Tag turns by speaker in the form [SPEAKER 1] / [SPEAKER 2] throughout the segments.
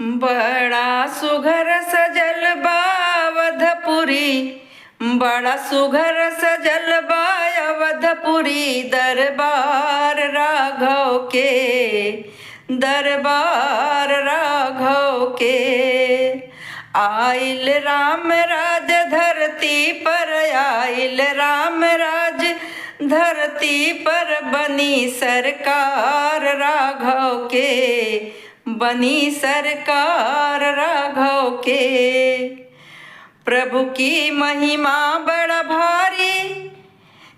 [SPEAKER 1] बड़ा सुघर सजल बा अवधपुरी, बड़ा सुघर सजल बा अवधपुरी, दरबार राघव के, दरबार राघव के। आइल राम राज धरती पर, आइल राम राज धरती पर, बनी सरकार राघव के, बनी सरकार राघव के। प्रभु की महिमा बड़ा भारी,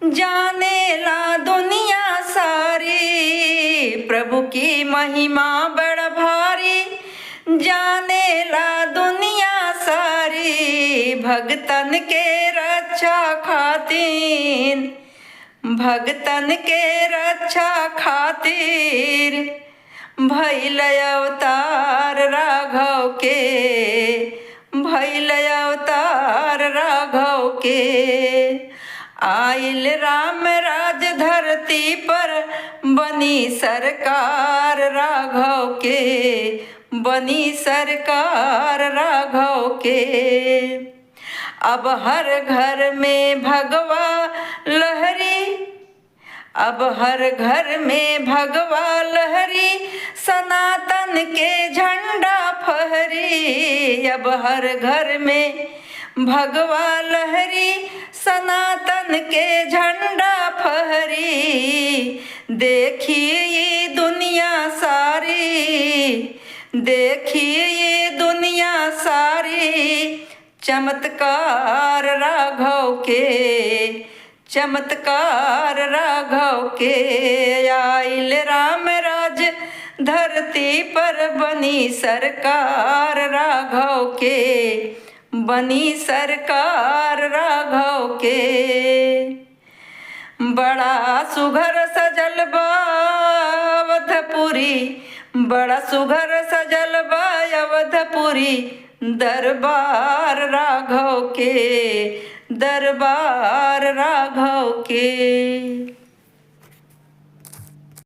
[SPEAKER 1] जाने ला दुनिया सारी। प्रभु की महिमा बड़ा भारी, जाने ला दुनिया सारी। भगतन के रक्षा खातिर, भगतन के रक्षा खातिर, भइल अवतार राघव के, भइल अवतार राघव के। आइल राम राज धरती पर, बनी सरकार राघव के, बनी सरकार राघव के। अब हर घर में भगवा लहरी, अब हर घर में भगवा लहरी, सनातन के झंडा फहरी। अब हर घर में भगवा लहरी, सनातन के झंडा फहरी। देखिए ये दुनिया सारी, देखिए ये दुनिया सारी, चमत्कार राघव के, चमत्कार राघव के। आइल राम राज धरती पर, बनी सरकार राघव के, बनी सरकार राघव के। बड़ा सुघर सजल बा अवधपुरी, बड़ा सुघर सजल बा अवधपुरी, दरबार राघव के, दरबार राघव के।